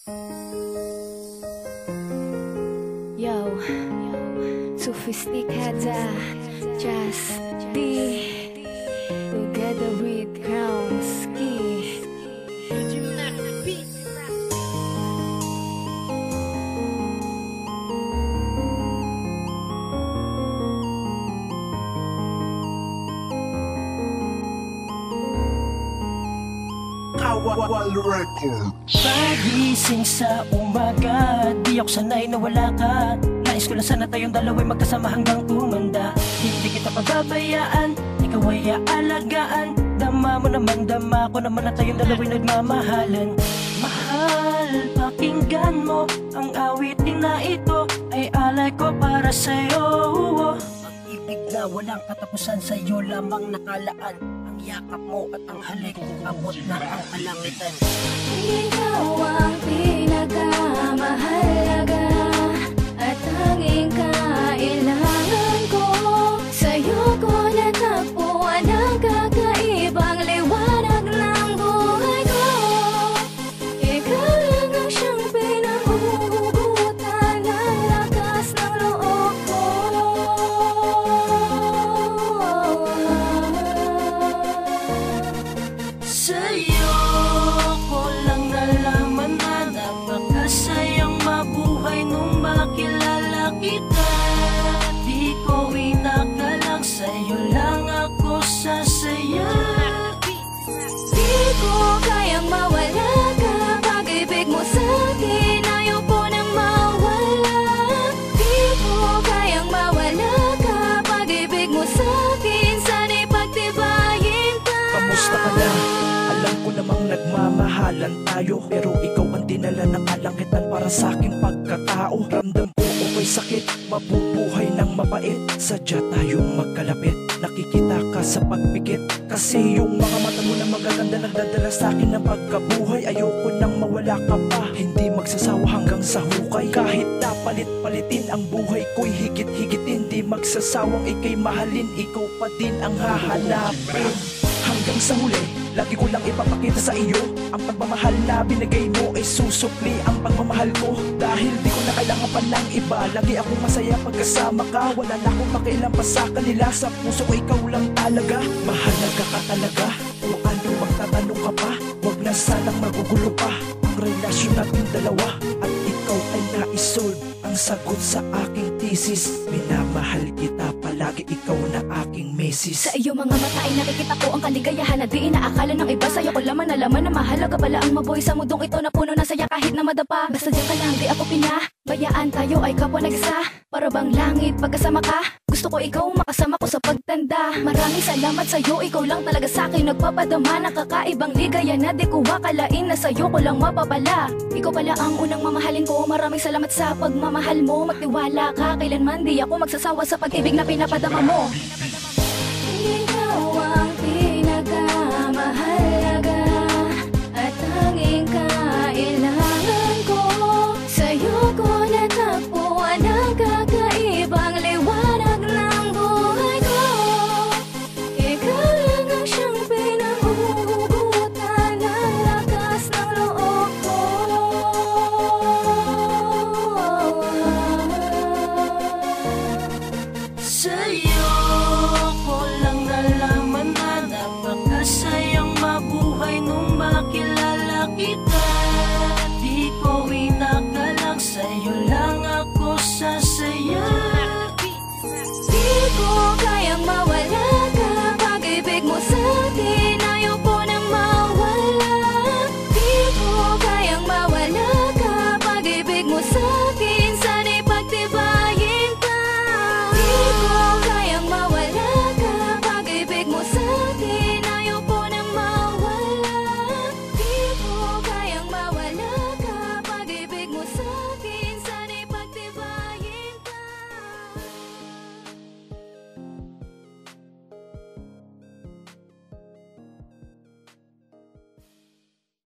Yo, Sophisticada, Just D, together with Crown Ski. Kawal Records. Pagising sa umaga, di ako sanay na wala ka. Nais ko lang sana tayong dalawa'y magkasama hanggang tumanda. Hindi kita pababayaan, ikaw ay aalagaan. Dama mo naman, dama ko naman na tayong dalawa'y nagmamahalan. Mahal, pakinggan mo ang awitin na ito, ay alay ko para sa'yo. Pag-ibig na walang katapusan, sa'yo lamang nakalaan. Yakap mo at ang halik, abot na ang kalangitan. Ikaw ang pinakamahalaga at tanging kailangan ko. Sa'yo ko natagpuan ang kakaibang liwanag ng buhay ko. Ikaw lang ang siyang pinahuhugutan ng lakas ng loob ko. Sa'yo ko lang nalaman na napakasayang mabuhay nung makilala kita. Di ko inakalang sa'yo lang ako sasaya. Di ko kayang mawala ka, pag-ibig mo sa'kin ayaw ko nang mawala. Di ko kayang mawala ka, pag-ibig mo sa'kin sana'y pagtibayin ka. Kamusta ka na? Alam ko namang nagmamahalan tayo, pero ikaw ang dinala ng kalangitan para sa aking pagkatao. Ramdam ko ako'y sakit, mabubuhay ng mabait. Sadya tayong magkalapit, nakikita ka sa pagpikit. Kasi yung mga mata mo na magaganda nagdadala sa akin ng pagkabuhay. Ayoko nang mawala ka pa, hindi magsasawa hanggang sa hukay. Kahit napalit-palitin ang buhay ko'y higit-higitin, di magsasawang ika'y mahalin, ikaw pa din ang hahanapin. Hanggang sa huli, lagi ko lang ipapakita sa iyo ang pagmamahal na binigay mo ay susupli ang pagmamahal ko. Dahil di ko na kailangan pa ng iba, lagi akong masaya pagkasama ka. Wala na akong makialam pa sa kanila, sa puso ko ikaw lang talaga. Mahalaga ka talaga, kung ano magtatanong ka pa, wag na sanang magugulo pa ang relasyon nating dalawa. At ikaw ay naisolve ang sagot sa aking thesis. Minamahal kita palagi, ikaw na aking mesis. Sa iyo mga mata ay nakikita ko ang kaligayahan na di inaakala ng iba. Sa'yo ko laman nalaman na mahalaga pala ang mabuhay sa mundong ito na puno ng saya kahit na madapa. Basta diyan ka lang, di ako pinabayaan, tayo ay kapwa nag-isa. Para bang langit pagkasama ka, gusto ko ikaw makasama ko sa pagtanda. Maraming salamat sa'yo, ikaw lang talaga sa'kin nagpapadama ng kakaibang ligaya na di ko akalain na sa'yo ko lang mapapala. Ikaw pala ang unang mamahalin ko, maraming salamat sa pagmamahal mo. Magtiwala ka, kailanman di ako magsasawa sa pag-ibig na pinapadama mo.